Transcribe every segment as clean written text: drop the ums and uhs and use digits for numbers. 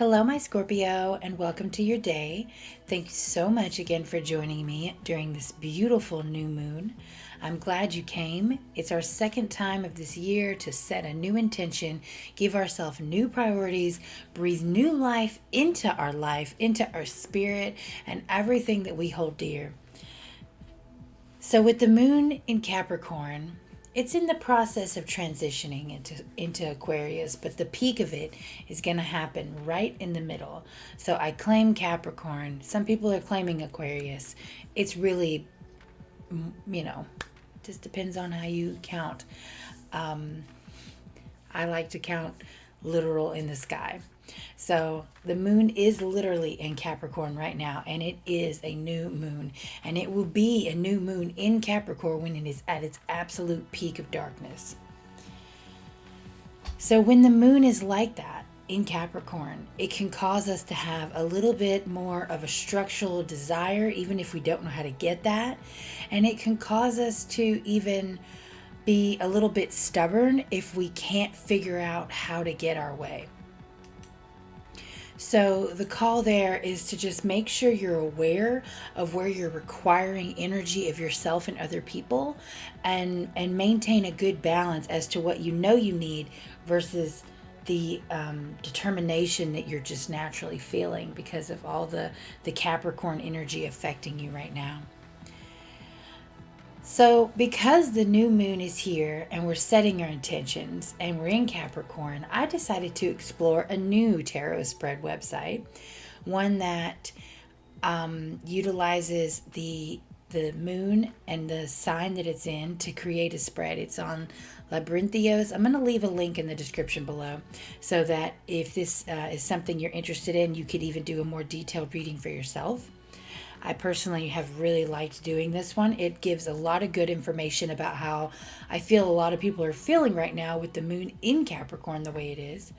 Hello, my Scorpio, and welcome to your day. Thank you so much again for joining me during this beautiful new moon. I'm glad you came. It's our second time of this year to set a new intention, give ourselves new priorities, breathe new life, into our spirit, and everything that we hold dear. So, with the moon in Capricorn, it's in the process of transitioning into Aquarius, but the peak of it is going to happen right in the middle. So I claim Capricorn. Some people are claiming Aquarius. It's really, you know, just depends on how you count. Um, I like to count literal in the sky. So the moon is literally in Capricorn right now, and it is a new moon. And it will be a new moon in Capricorn when it is at its absolute peak of darkness. So when the moon is like that in Capricorn, it can cause us to have a little bit more of a structural desire, even if we don't know how to get that. And it can cause us to even be a little bit stubborn if we can't figure out how to get our way. So the call there is to just make sure you're aware of where you're requiring energy of yourself and other people, and maintain a good balance as to what you know you need versus the determination that you're just naturally feeling because of all the Capricorn energy affecting you right now. So, because the new moon is here and we're setting our intentions and we're in Capricorn, I decided to explore a new tarot spread website, one that utilizes the moon and the sign that it's in to create a spread. It's on Labyrinthios. I'm going to leave a link in the description below so that if this is something you're interested in, you could even do a more detailed reading for yourself. I personally have really liked doing this one. It gives a lot of good information about how I feel a lot of people are feeling right now with the moon in Capricorn the way it is.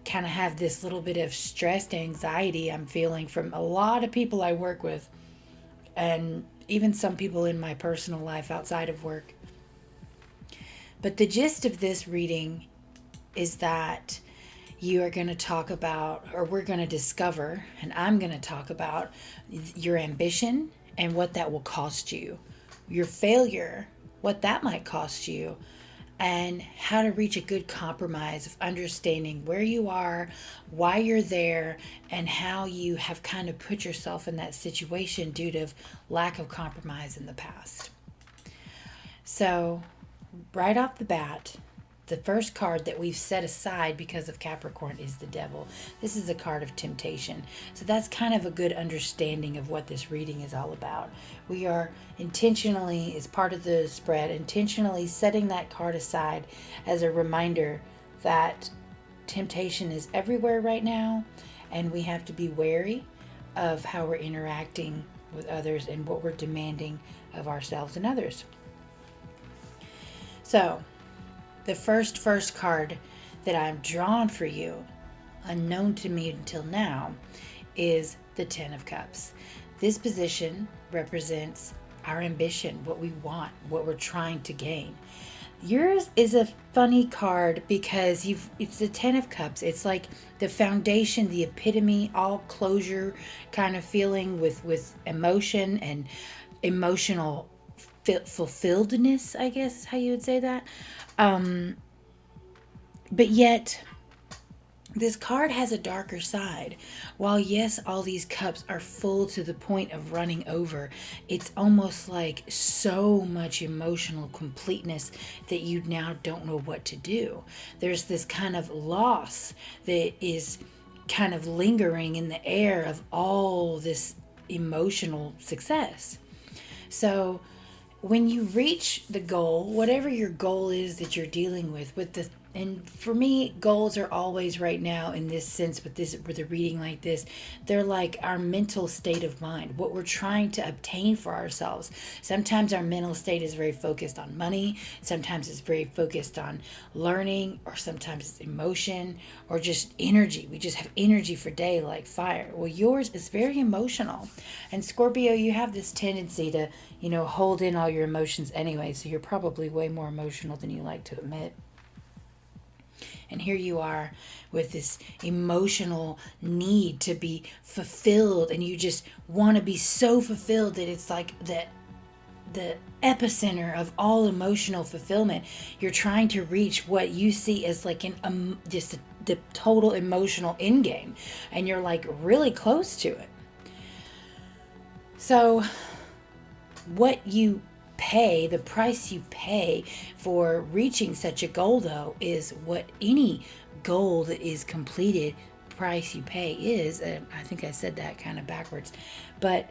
Kind of have this little bit of stressed anxiety I'm feeling from a lot of people I work with, and even some people in my personal life outside of work. But the gist of this reading is that you are going to talk about, or we're going to discover, and I'm going to talk about your ambition and what that will cost you, your failure, what that might cost you, and how to reach a good compromise of understanding where you are, why you're there, and how you have kind of put yourself in that situation due to lack of compromise in the past. So, right off the bat, the first card that we've set aside because of Capricorn is the Devil. This is a card of temptation. So that's kind of a good understanding of what this reading is all about. We are intentionally, as part of the spread, intentionally setting that card aside as a reminder that temptation is everywhere right now, and we have to be wary of how we're interacting with others and what we're demanding of ourselves and others. So, the first card that I've drawn for you, unknown to me until now, is the Ten of Cups. This position represents our ambition, what we want, what we're trying to gain. Yours is a funny card because it's the Ten of Cups. It's like the foundation, the epitome, all closure kind of feeling with emotion and emotional fulfilledness, I guess is how you would say that. But yet, this card has a darker side. While yes, all these cups are full to the point of running over, it's almost like so much emotional completeness that you now don't know what to do. There's this kind of loss that is kind of lingering in the air of all this emotional success. So when you reach the goal, whatever your goal is that you're dealing with the, and for me, goals are always right now in this sense with a reading like this, they're like our mental state of mind, what we're trying to obtain for ourselves. Sometimes our mental state is very focused on money, sometimes it's very focused on learning, or sometimes it's emotion or just energy. We just have energy for day like fire. Well, yours is very emotional. And Scorpio, you have this tendency to, hold in all your emotions anyway, so you're probably way more emotional than you like to admit. And here you are with this emotional need to be fulfilled, and you just want to be so fulfilled that it's like the epicenter of all emotional fulfillment. You're trying to reach what you see as like the total emotional end game, and you're like really close to it. So what you pay, the price you pay for reaching such a goal, though, is what any goal that is completed, price you pay is, I think I said that kind of backwards, but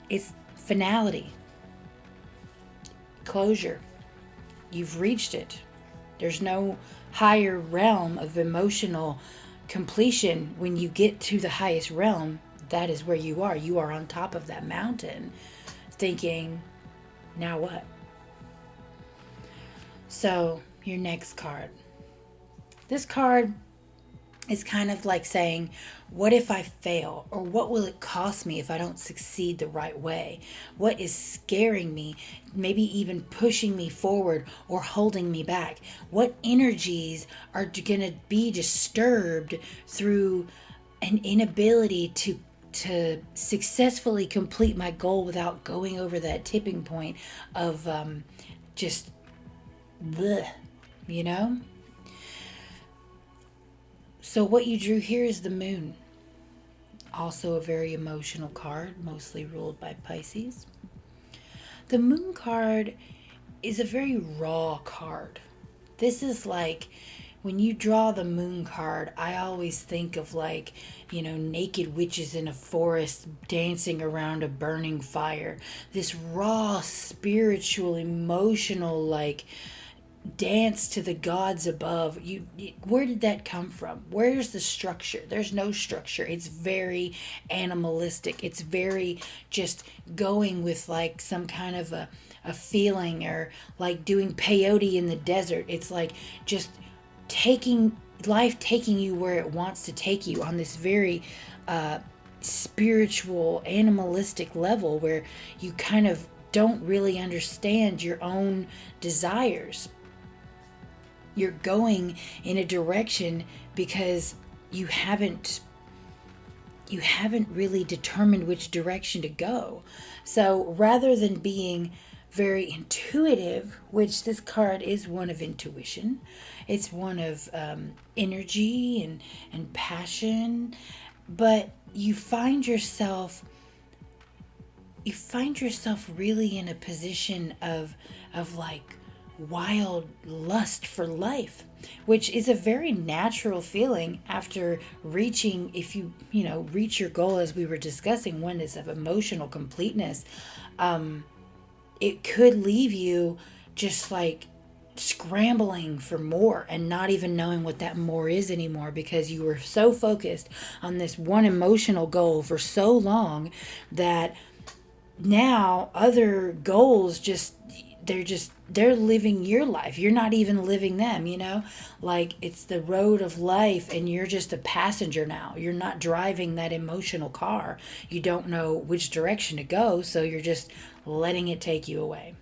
it's finality, closure. You've reached it. There's no higher realm of emotional completion. When you get to the highest realm, that is where you are. You are on top of that mountain thinking, now what? So your next card. This card is kind of like saying, what if I fail? Or what will it cost me if I don't succeed the right way? What is scaring me, maybe even pushing me forward or holding me back? What energies are going to be disturbed through an inability to successfully complete my goal without going over that tipping point of just bleh, you know? So what you drew here is the moon. Also a very emotional card, mostly ruled by Pisces. The moon card is a very raw card. This is like, when you draw the moon card, I always think of like, naked witches in a forest dancing around a burning fire. This raw, spiritual, emotional, like, dance to the gods above. Where did that come from? Where's the structure? There's no structure. It's very animalistic. It's very just going with like some kind of a feeling, or like doing peyote in the desert. It's like just taking you where it wants to take you on this very spiritual, animalistic level, where you kind of don't really understand your own desires. You're going in a direction because you haven't really determined which direction to go. So rather than being very intuitive, which this card is one of intuition, it's one of energy and passion, but you find yourself really in a position of like wild lust for life, which is a very natural feeling after reaching, if you reach your goal, as we were discussing, one is of emotional completeness. It could leave you just like scrambling for more and not even knowing what that more is anymore, because you were so focused on this one emotional goal for so long that now other goals they're living your life. You're not even living them, like it's the road of life and you're just a passenger now. You're not driving that emotional car. You don't know which direction to go, so you're just letting it take you away.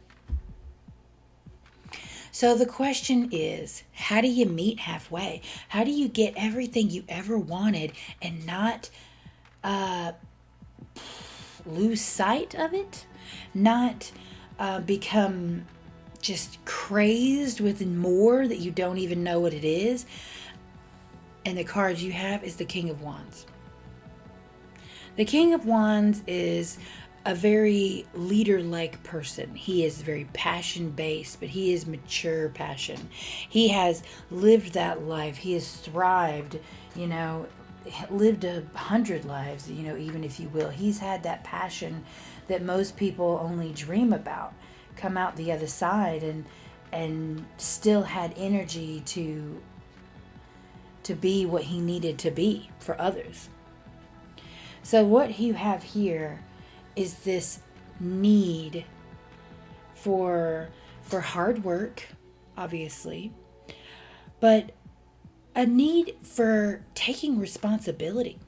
So the question is, how do you meet halfway? How do you get everything you ever wanted and not lose sight of it? Not become just crazed with more that you don't even know what it is? And the card you have is the King of Wands. The King of Wands is a very leader-like person. He is very passion-based, but he is mature passion. He has lived that life. He has thrived, lived 100 lives, even if you will. He's had that passion that most people only dream about, come out the other side and still had energy to be what he needed to be for others. So what you have here is this need for hard work, obviously, but a need for taking responsibility,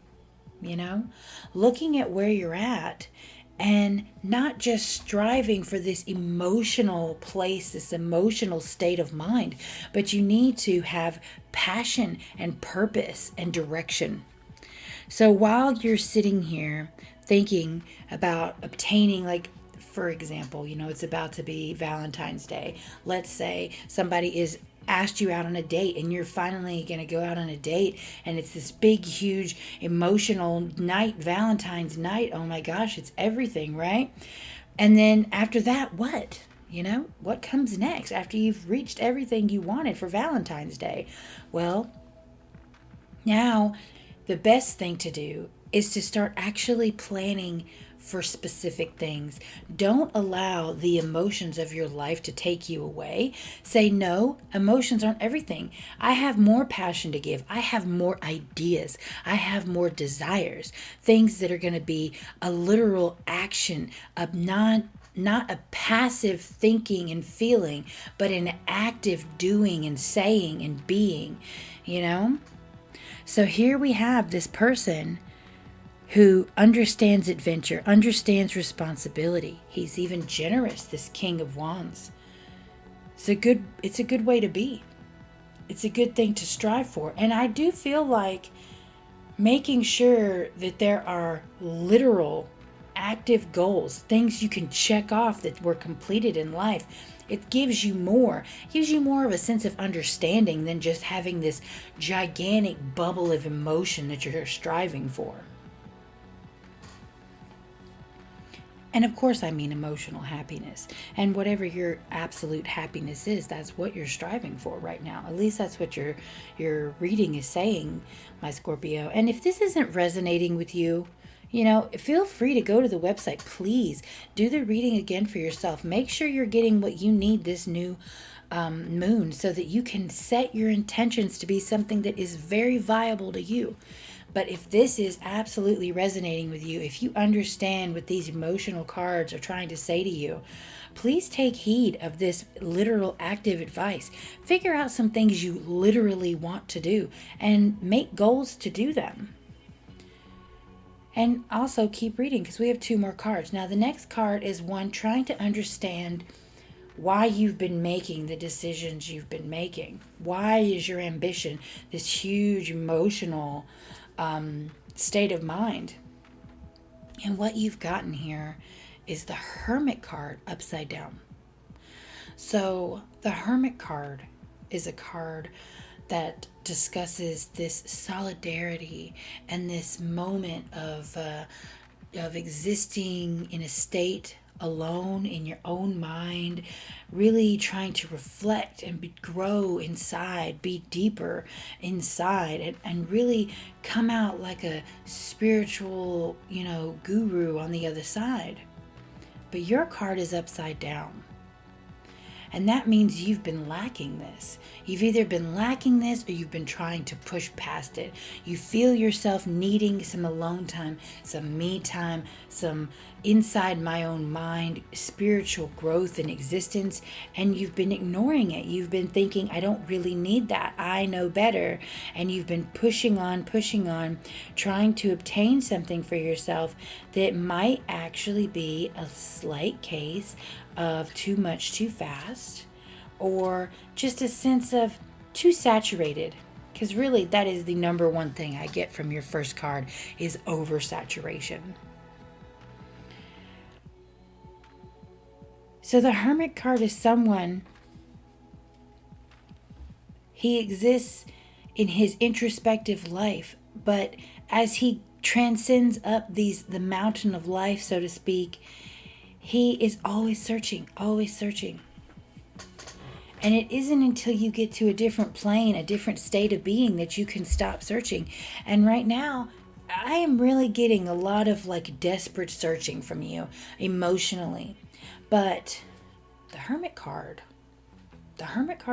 looking at where you're at and not just striving for this emotional place, this emotional state of mind, but you need to have passion and purpose and direction. So while you're sitting here thinking about obtaining, like, for example, it's about to be Valentine's Day. Let's say somebody is asked you out on a date and you're finally going to go out on a date, and it's this big, huge, emotional night, Valentine's night. Oh my gosh, it's everything, right? And then after that, what? What comes next after you've reached everything you wanted for Valentine's Day? Well, now the best thing to do is to start actually planning for specific things. Don't allow the emotions of your life to take you away. Say, no, emotions aren't everything. I have more passion to give. I have more ideas. I have more desires. Things that are going to be a literal action, of not a passive thinking and feeling, but an active doing and saying and being, So here we have this person who understands adventure, understands responsibility. He's even generous, this King of Wands. It's a good way to be. It's a good thing to strive for. And I do feel like making sure that there are literal active goals, things you can check off that were completed in life. It gives you more of a sense of understanding than just having this gigantic bubble of emotion that you're striving for. And of course, I mean emotional happiness. And whatever your absolute happiness is, that's what you're striving for right now. At least that's what your reading is saying, my Scorpio. And if this isn't resonating with you, feel free to go to the website. Please do the reading again for yourself. Make sure you're getting what you need this new moon, so that you can set your intentions to be something that is very viable to you. But if this is absolutely resonating with you, if you understand what these emotional cards are trying to say to you, please take heed of this literal active advice. Figure out some things you literally want to do and make goals to do them. And also keep reading, because we have 2 more cards. Now, the next card is one trying to understand why you've been making the decisions you've been making. Why is your ambition this huge emotional state of mind? And what you've gotten here is the Hermit card upside down. So the Hermit card is a card that discusses this solidarity and this moment of existing in a state alone in your own mind, really trying to reflect and grow inside, be deeper inside, and really come out like a spiritual, guru on the other side. But your card is upside down. And that means you've been lacking this. You've either been lacking this or you've been trying to push past it. You feel yourself needing some alone time, some me time, some inside my own mind, spiritual growth and existence, and you've been ignoring it. You've been thinking, I don't really need that. I know better. And you've been pushing on, trying to obtain something for yourself that might actually be a slight case of too much too fast, or just a sense of too saturated. Because really, that is the number one thing I get from your first card, is oversaturation. So the Hermit card is someone, he exists in his introspective life, but as he transcends up the mountain of life, so to speak, he is always searching, always searching. And it isn't until you get to a different plane, a different state of being, that you can stop searching. And right now, I am really getting a lot of desperate searching from you emotionally. But the Hermit card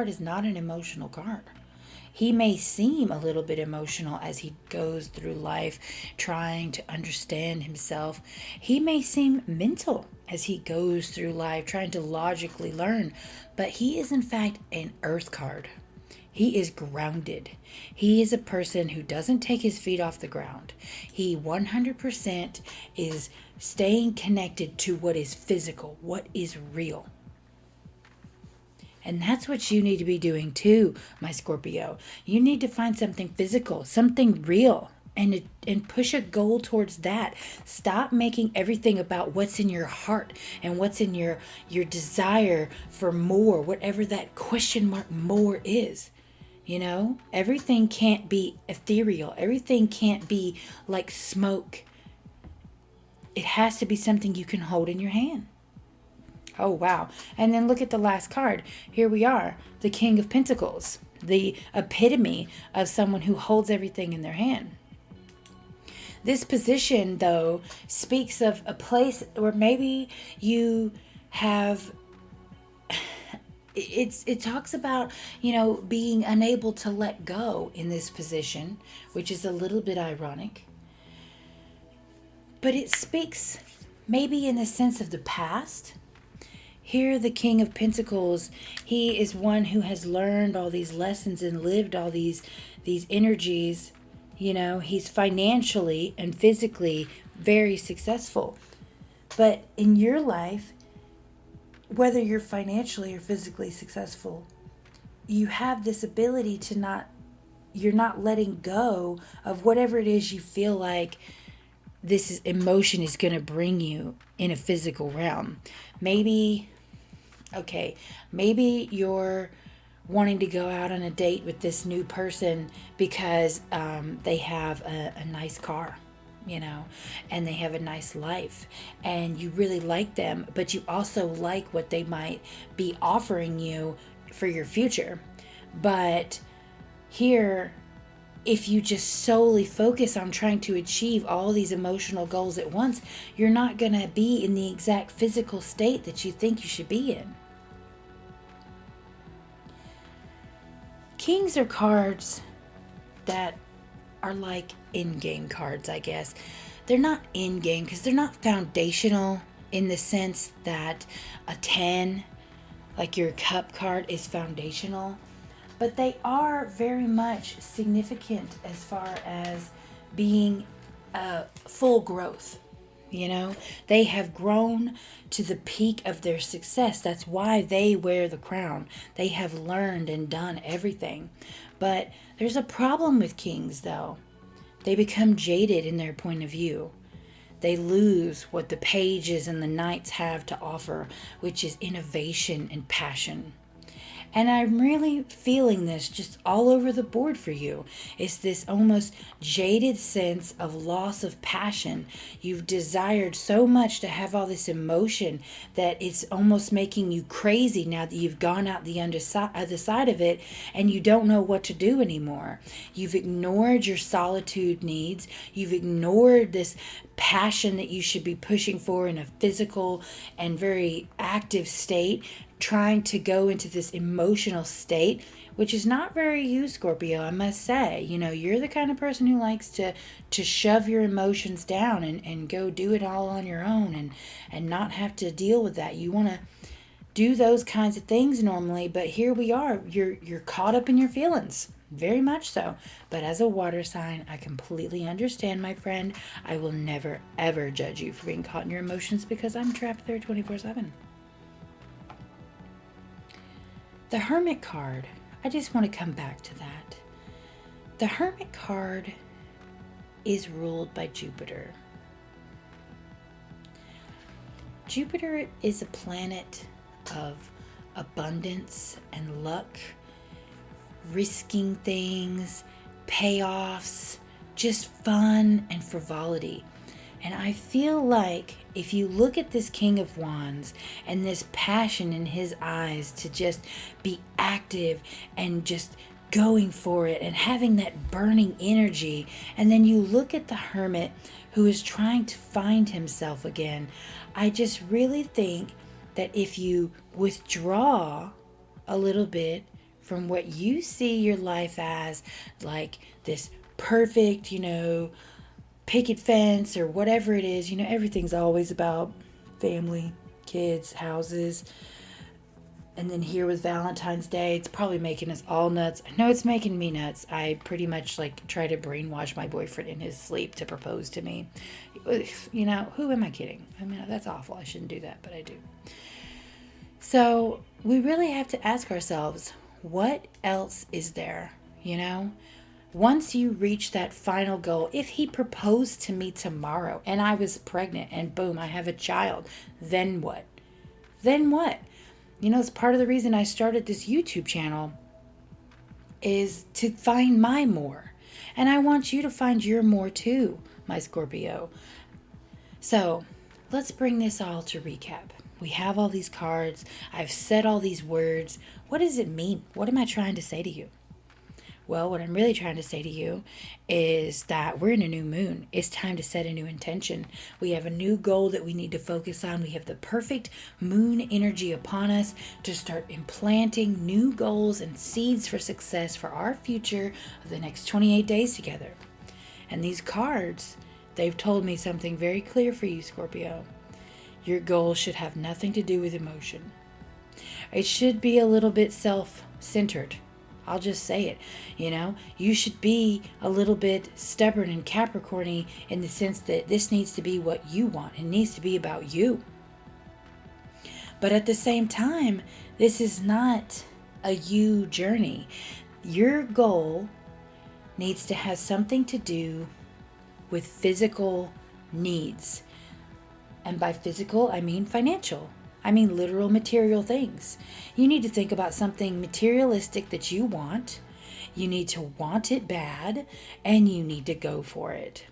is not an emotional card. He may seem a little bit emotional as he goes through life trying to understand himself. He may seem mental as he goes through life trying to logically learn, but he is in fact an earth card. He is grounded. He is a person who doesn't take his feet off the ground. He 100% is staying connected to what is physical, what is real. And that's what you need to be doing too, my Scorpio. You need to find something physical, something real, and push a goal towards that. Stop making everything about what's in your heart and what's in your desire for more, whatever that question mark more is. You know, everything can't be ethereal. Everything can't be like smoke. It has to be something you can hold in your hand. Oh, wow. And then look at the last card. Here we are, the King of Pentacles, the epitome of someone who holds everything in their hand. This position, though, speaks of a place where maybe you have... It talks about, being unable to let go in this position, which is a little bit ironic. But it speaks maybe in the sense of the past. Here, the King of Pentacles, he is one who has learned all these lessons and lived all these energies. He's financially and physically very successful. But in your life, whether you're financially or physically successful, you have this ability to you're not letting go of whatever it is you feel like emotion is going to bring you in a physical realm. Maybe you're wanting to go out on a date with this new person because they have a nice car, and they have a nice life, and you really like them, but you also like what they might be offering you for your future. But here, if you just solely focus on trying to achieve all these emotional goals at once, you're not going to be in the exact physical state that you think you should be in. Kings are cards that are like in-game cards, I guess. They're not in-game because they're not foundational in the sense that a 10, like your cup card, is foundational. But they are very much significant as far as being full growth. They have grown to the peak of their success. That's why they wear the crown. They have learned and done everything. But there's a problem with kings, though. They become jaded in their point of view. They lose what the pages and the knights have to offer, which is innovation and passion. And I'm really feeling this just all over the board for you. It's this almost jaded sense of loss of passion. You've desired so much to have all this emotion that it's almost making you crazy now that you've gone out the other side of it and you don't know what to do anymore. You've ignored your solitude needs. You've ignored this passion that you should be pushing for in a physical and very active state, trying to go into this emotional state, which is not very you, Scorpio, I must say. You're the kind of person who likes to shove your emotions down and go do it all on your own and not have to deal with that. You want to do those kinds of things normally, but here we are. You're caught up in your feelings. Very much so. But as a water sign, I completely understand, my friend. I will never, ever judge you for being caught in your emotions because I'm trapped there 24/7. The Hermit card, I just want to come back to that. The Hermit card is ruled by Jupiter. Jupiter is a planet of abundance and luck, risking things, payoffs, just fun and frivolity. And I feel like if you look at this King of Wands and this passion in his eyes to just be active and just going for it and having that burning energy, and then you look at the Hermit who is trying to find himself again, I just really think that if you withdraw a little bit from what you see your life as, like this perfect, picket fence or whatever it is, everything's always about family, kids, houses. And then here with Valentine's Day, it's probably making us all nuts. I know it's making me nuts. I pretty much like try to brainwash my boyfriend in his sleep to propose to me. You know, who am I kidding? I mean, that's awful. I shouldn't do that, but I do. So we really have to ask ourselves, what else is there? You know, once you reach that final goal, if he proposed to me tomorrow and I was pregnant and boom, I have a child, then what? Then what? You know, it's part of the reason I started this YouTube channel is to find my more. And I want you to find your more too, my Scorpio. So let's bring this all to recap. We have all these cards. I've said all these words. What does it mean? What am I trying to say to you? Well, what I'm really trying to say to you is that we're in a new moon. It's time to set a new intention. We have a new goal that we need to focus on. We have the perfect moon energy upon us to start implanting new goals and seeds for success for our future of the next 28 days together. And these cards, they've told me something very clear for you, Scorpio. Your goal should have nothing to do with emotion. It should be a little bit self-centered. I'll just say it, you know, you should be a little bit stubborn and Capricorn-y in the sense that this needs to be what you want. It needs to be about you. But at the same time, this is not a you journey. Your goal needs to have something to do with physical needs. And by physical, I mean financial. I mean literal material things. You need to think about something materialistic that you want. You need to want it bad, and you need to go for it.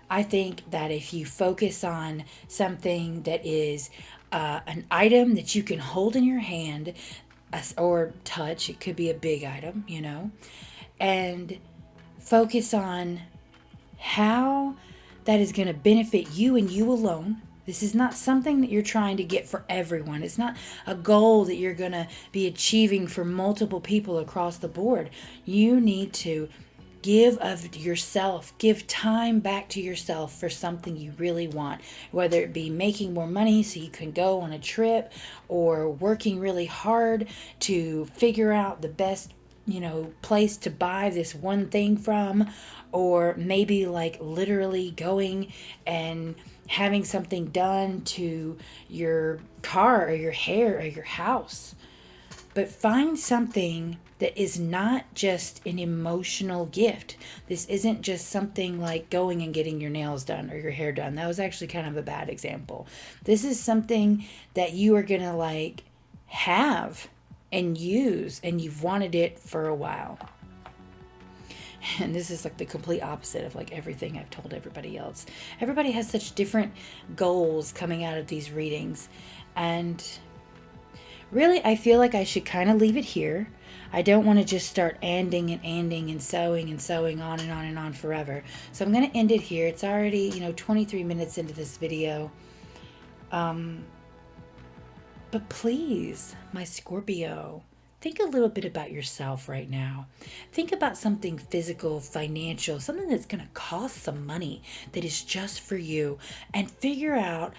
I think that if you focus on something that is an item that you can hold in your hand or touch, it could be a big item, you know, and focus on how that is going to benefit you and you alone. This is not something that you're trying to get for everyone. It's not a goal that you're going to be achieving for multiple people across the board. You need to give of yourself, give time back to yourself for something you really want, whether it be making more money so you can go on a trip, or working really hard to figure out the best, you know, place to buy this one thing from, or maybe like literally going and having something done to your car or your hair or your house. But find something that is not just an emotional gift. This isn't just something like going and getting your nails done or your hair done. That was actually kind of a bad example. This is something that you are going to like have and use, and you've wanted it for a while. And this is like the complete opposite of like everything I've told everybody else. Everybody has such different goals coming out of these readings. And really, I feel like I should kind of leave it here. I don't want to just start anding and sewing on and on and on forever. So I'm going to end it here. It's already, 23 minutes into this video. But please, my Scorpio, think a little bit about yourself right now. Think about something physical, financial, something that's going to cost some money that is just for you, and figure out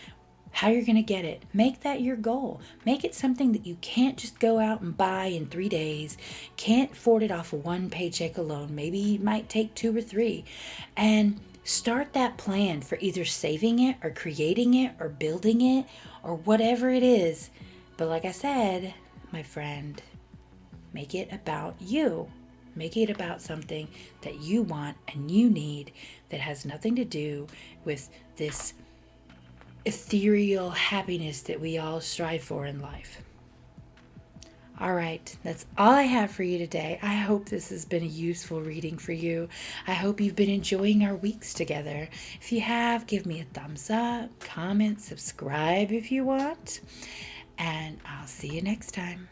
how you're going to get it. Make that your goal. Make it something that you can't just go out and buy in 3 days. Can't afford it off of one paycheck alone. Maybe it might take 2 or 3. And start that plan for either saving it or creating it or building it or whatever it is. But like I said, my friend, make it about you. Make it about something that you want and you need that has nothing to do with this ethereal happiness that we all strive for in life. All right, that's all I have for you today. I hope this has been a useful reading for you. I hope you've been enjoying our weeks together. If you have, give me a thumbs up, comment, subscribe if you want, and I'll see you next time.